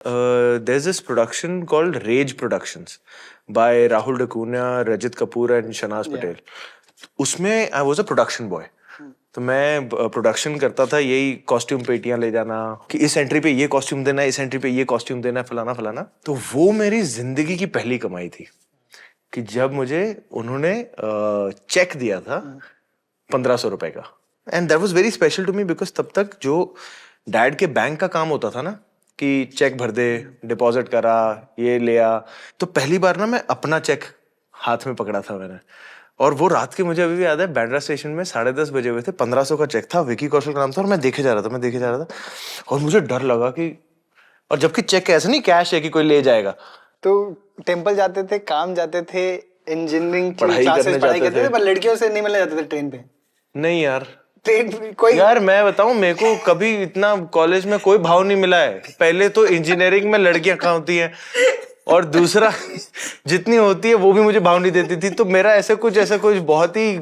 There's this production called Rage Productions by Rahul Dakunia, Rajit Kapoor and Shanaz Patel. उसमें I was a production boy. तो मैं production करता था, यही costume पेटियां ले जाना कि इस एंट्री पे ये कॉस्ट्यूम देना है, इस एंट्री पे ये कॉस्ट्यूम देना है, फलाना फलाना. तो वो मेरी जिंदगी की पहली कमाई थी कि जब मुझे उन्होंने चेक दिया था 1500 रुपए का. And that was very special to me because तब तक जो डैड के बैंक का काम होता था ना कि चेक भर दे, डिपॉजिट करा, ये लिया, तो पहली बार ना मैं अपना चेक हाथ में पकड़ा था मैंने. और वो रात के मुझे अभी भी याद है, बैंड्रा स्टेशन में 10:30 बजे हुए थे, 1500 का चेक था, विकी कौशल का नाम था, और मैं देखे जा रहा था और मुझे डर लगा कि, और जबकि चेक ऐसे नहीं कैश है कि कोई ले जाएगा. तो टेम्पल जाते थे, काम जाते थे, इंजीनियरिंग पढ़ाई करते थे, पर लड़कियों से नहीं मिलने जाते थे ट्रेन पे. नहीं यार, कोई यार मैं बताऊं, मेरे को कभी इतना कॉलेज में कोई भाव नहीं मिला है. पहले तो इंजीनियरिंग में लड़कियां कहाँ होती हैं, और दूसरा जितनी होती है वो भी मुझे भाव नहीं देती थी. तो मेरा ऐसा कुछ बहुत ही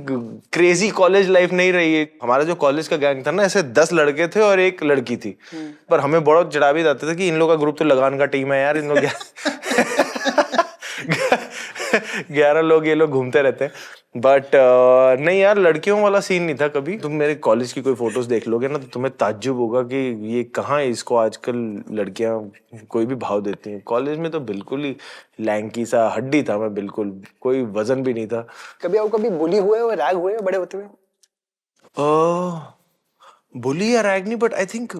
क्रेजी कॉलेज लाइफ नहीं रही है. हमारा जो कॉलेज का गैंग था ना, ऐसे 10 लड़के थे और एक लड़की थी. पर हमें बहुत चिढ़ा भी जाते थे कि इन लोग का ग्रुप तो लगान का टीम है यार, इन लोग 11 लोग ये लोग घूमते रहते हैं. बट नहीं यार, लड़कियों वाला सीन नहीं था कभी. तुम मेरे कॉलेज की कोई फोटोज देख लोगे ना तो तुम्हें ताज्जुब होगा कि ये कहाँ है, इसको आजकल लड़कियां कोई भी भाव देती हैं. कॉलेज में तो बिल्कुल ही लैंकी सा हड्डी था मैं, बिल्कुल कोई वजन भी नहीं था. कभी बुली हुए हो, रैग हुए हो बड़े होते हुए? बुली या रैग नहीं, बट आई थिंक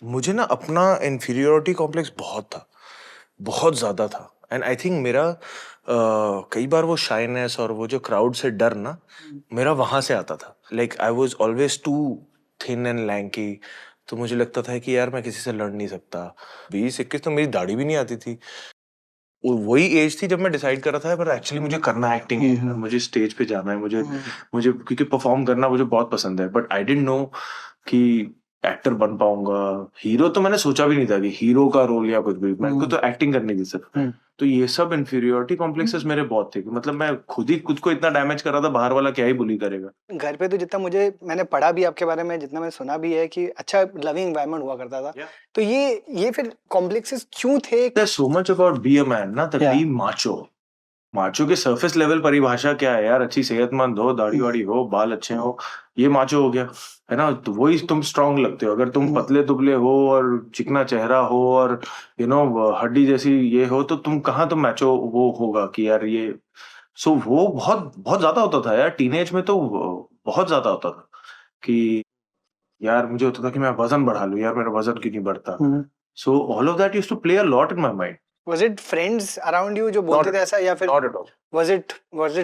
मुझे ना अपना इन्फीरियोरिटी कॉम्प्लेक्स बहुत ज्यादा था. एंड आई थिंक मेरा कई बार वो शाइनेस और वो जो क्राउड से डर ना, मेरा वहां से आता था. Like I was always too thin and lanky. तो मुझे लगता था कि यार मैं किसी से लड़ नहीं सकता. 20-21 तो मेरी दाढ़ी भी नहीं आती थी. वही एज थी जब मैं डिसाइड कर रहा था पर एक्चुअली मुझे करना एक्टिंग है, मुझे स्टेज पे जाना है, मुझे क्योंकि परफॉर्म करना मुझे बहुत पसंद है. बट आई डिडंट नो कि एक्टर बन पाऊंगा. हीरो तो मैंने सोचा भी नहीं था कि हीरो का रोल या कुछ भी, मेरे को तो एक्टिंग करनी थी सिर्फ. तो ये सब इन्फीरियोरिटी कॉम्प्लेक्सेस मेरे बहुत थे कि मतलब मैं खुद को इतना डैमेज कर रहा था, बाहर वाला क्या ही बुली करेगा. घर पे तो जितना मैंने पढ़ा भी आपके बारे में, जितना मैंने सुना भी है कि अच्छा लविंग एनवायरनमेंट हुआ करता था. तो ये फिर कॉम्प्लेक्सेस क्यों थे? There's so much about be a man ना, that be macho. माचो के सरफेस लेवल परिभाषा क्या है यार? अच्छी सेहतमंद हो, दाढ़ी वाड़ी हो, बाल अच्छे हो, ये माचो हो गया है ना. तो वही तुम स्ट्रांग लगते हो. अगर तुम पतले दुबले हो और चिकना चेहरा हो और हड्डी जैसी ये हो, तो तुम कहाँ तुम मैचो वो होगा कि यार ये. सो वो बहुत बहुत ज्यादा होता था यार टीनेज में. तो बहुत ज्यादा होता था कि यार मुझे होता था कि मैं वजन बढ़ा लूं, यार मेरा वजन क्यों नहीं बढ़ता. So all of that used to play a lot in my mind. Was it friends around you जो बोलते थे ऐसा, या फिर Not at all. was it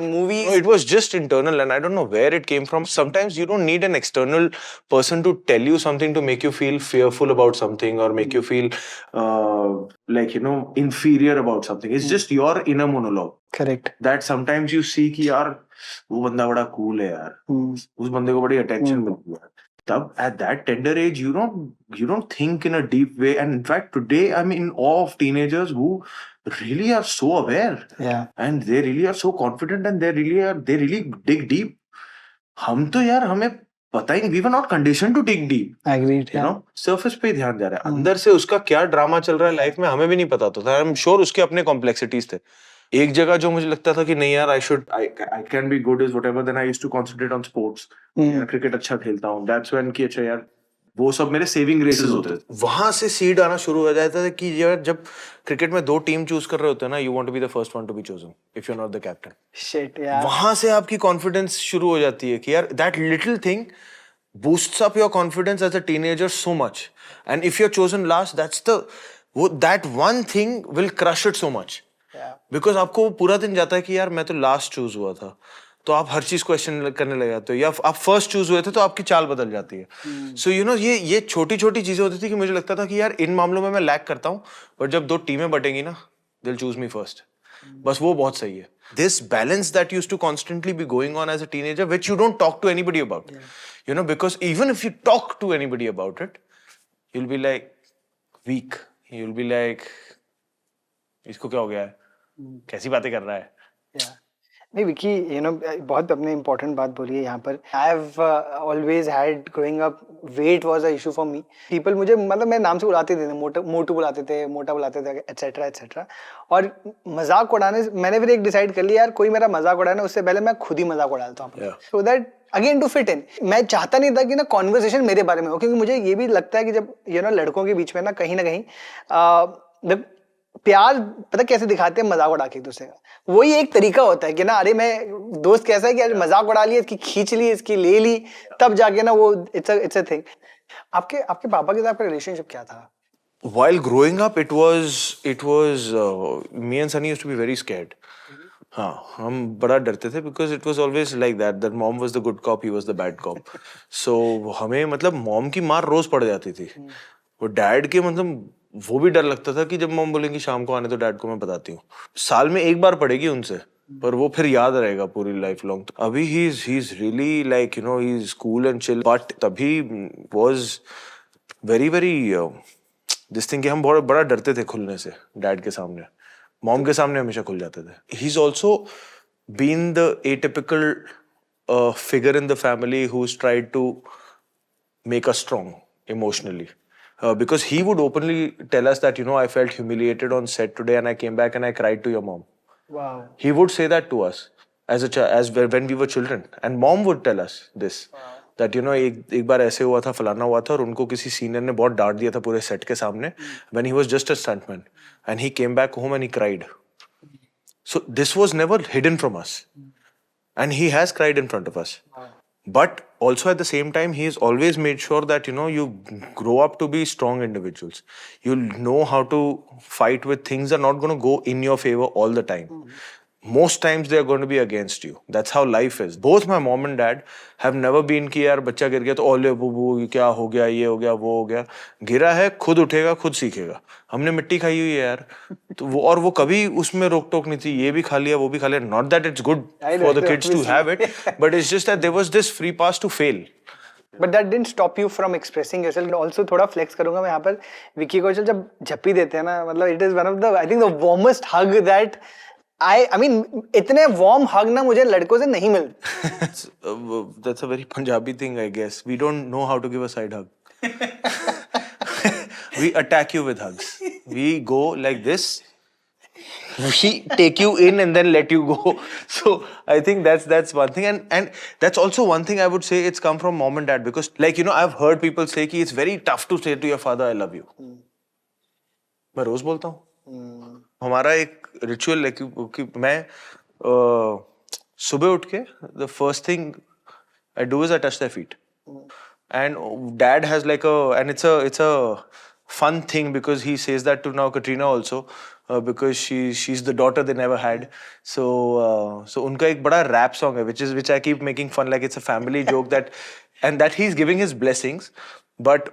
movies? No, it was just internal, and I don't know where it came from. Sometimes you don't need an external person to tell you something to make you feel fearful about something or make you feel like inferior about something. It's just your inner monologue. Correct. That sometimes you see कि यार वो बंदा बड़ा cool है यार, उस बंदे को बड़ी attention मिलती है. तब at that tender age you don't think in a deep way. And in fact today I'm in awe of teenagers who really are so aware. Yeah. And they really are so confident and they really dig deep. हम तो यार हमें पता ही नहीं, we were not conditioned to dig deep. Agreed. Surface पे ही ध्यान जा रहा है. अंदर से उसका क्या ड्रामा चल रहा है लाइफ में हमें भी नहीं पता होता था. I'm sure उसके अपने कॉम्प्लेक्सिटीज थे. एक जगह जो मुझे लगता था कि नहीं यार I can be good is whatever, then I used to concentrate on sports. Cricket अच्छा खेलता हूँ. That's when कि अच्छा यार वो सब मेरे सेविंग रेसेस होते थे. वहां से सीड आना शुरू हो जाता था कि यार जब क्रिकेट में 2 टीम चूज कर रहे होते हैं ना, you want to be the first one to be chosen if you are not the captain. Shit यार. वहां से आपकी कॉन्फिडेंस शुरू हो जाती है कि यार that little thing boosts up your confidence as a teenager so much. And if you're chosen last, that one thing will crush it so much. Yeah. Because आपको पूरा दिन जाता है कि यार मैं तो लास्ट चूज हुआ था, तो आप हर चीज क्वेश्चन करने लग जाते हो. या आप फर्स्ट चूज हुए थे तो आपकी चाल बदल जाती है. सो ये छोटी छोटी चीजें होती थी कि मुझे लगता था कि यार इन मामलों में मैं लैग करता हूँ, बट जब 2 टीमें बटेंगी ना, they'll choose me first. बस वो बहुत सही है. This balance that used to constantly be going on as a teenager, which you don't talk to anybody about. Because even if you talk to anybody about it, you'll be like weak. You'll be like, इसको क्या हो गया है? कैसी बातें कर रहा है? Yeah. नहीं विकी, बहुत अपने इम्पोर्टेंट बात बोली है यहाँ पर. I have always had growing up wait was a issue for me. People मुझे मतलब मैं नाम से बुलाते थे, मोटू बुलाते थे, मोटा बुलाते थे, एटसेट्रा एटसेट्रा. और मजाक उड़ाने मैंने फिर एक डिसाइड कर लिया यार, कोई मेरा मजाक उड़ाए ना उससे पहले मैं खुद ही मजाक उड़ाता हूँ, so that again to fit in. मैं चाहता नहीं था कि ना कॉन्वर्सेशन मेरे बारे में हो, क्योंकि मुझे ये भी लगता है कि जब लड़कों के बीच में ना कहीं प्यार पता कैसे दिखाते हैं, मजाक उड़ा के एक दूसरे का. वही एक तरीका होता है कि ना अरे मैं दोस्त कैसा है कि आज मजाक उड़ा लिया, इसकी खींच ली, इसकी ले ली, तब जाके ना वो इट्स अ थिंग. आपके आपके पापा के साथ आपका रिलेशनशिप क्या था? While growing up, it was me and Sunny used to be very scared. हाँ, हम बड़ा डरते थे because it was always like that mom was the good cop, he was the bad cop. So हमें मतलब mom की मार रोज पड़ जाती थी. वो डैड के मतलब वो भी डर लगता था कि जब मॉम बोलेंगी शाम को आने तो डैड को मैं बताती हूँ. साल में एक बार पड़ेगी उनसे, पर वो फिर याद रहेगा पूरी लाइफ लॉन्ग. अभी he is really like he is cool and chill, but तभी was very दिस थिंग कि हम बहुत बड़ा डरते थे खुलने से डैड के सामने. मॉम के सामने हमेशा खुल जाते थे. He is also been the atypical figure in the family who is tried to make us strong emotionally. Because he would openly tell us that I felt humiliated on set today and I came back and I cried to your mom. Wow. He would say that to us as when we were children, and mom would tell us this. Wow. That एक बार ऐसे हुआ था, फलाना हुआ था, और उनको किसी सीनियर ने बहुत डांट दिया था पूरे सेट के सामने when he was just a stuntman and he came back home and he cried. So this was never hidden from us, and he has cried in front of us. Wow. But also at the same time, he has always made sure that you grow up to be strong individuals. You'll know how to fight with things are not going to go in your favor all the time. Most times they are going to be against you. That's how life is. Both my mom and dad have never been कि यार बच्चा गिर गया तो ओले बुबू क्या हो गया, ये हो गया, वो हो गया. गिरा है, खुद उठेगा, खुद सीखेगा. हमने मिट्टी खाई हुई है यार, तो वो कभी उसमें रोक टोक नहीं थी. ये भी खा लिया, वो भी खा लिया. Not that it's good for the kids to have it, but it's just that there was this free pass to fail. But that didn't stop you from expressing yourself. Also थोड़ा flex करूँगा मैं यहाँ पर. विकी कौशल जब झप्पी देते हैं ना, मतलब it is one of the I think the warmest hug that I mean इतने warm hug ना मुझे लड़कों से नहीं मिलते. That's a very Punjabi thing, I guess. We don't know how to give a side hug. We attack you with hugs. We go like this. We take you in and then let you go. So I think that's one thing, and that's also one thing I would say it's come from mom and dad, because like I've heard people say कि it's very tough to say to your father I love you. मैं रोज बोलता हूँ. हमारा एक ritual है कि मैं सुबह उठ के the first thing I do is I touch their feet. And dad has like and it's a fun thing because he says that to now Katrina also, because she's the daughter they never had. So उनका एक बड़ा rap song है which I keep making fun like it's a family joke that he's giving his blessings. But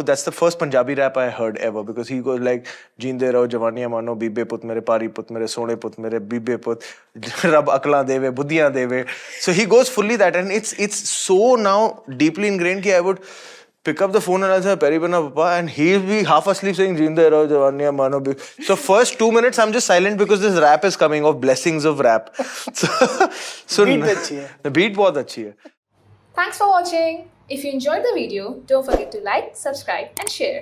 that's the first Punjabi rap I heard ever, because he goes like जींदे रहो जवानियां मानो बीबे पुत मेरे पारी पुत मेरे सोने पुत मेरे बीबे पुत रब अकलां देवे बुद्धियां देवे. So he goes fully that, and it's so now deeply ingrained कि I would pick up the phone and I'll say Peri Bana Papa, and he'll be half asleep saying जींदे रहो जवानियां मानो बीबे. So first 2 minutes I'm just silent because this rap is coming of blessings of rap. So beat अच्छी है. The beat बहुत अच्छी है. Thanks for watching. If you enjoyed the video, don't forget to like, subscribe and share.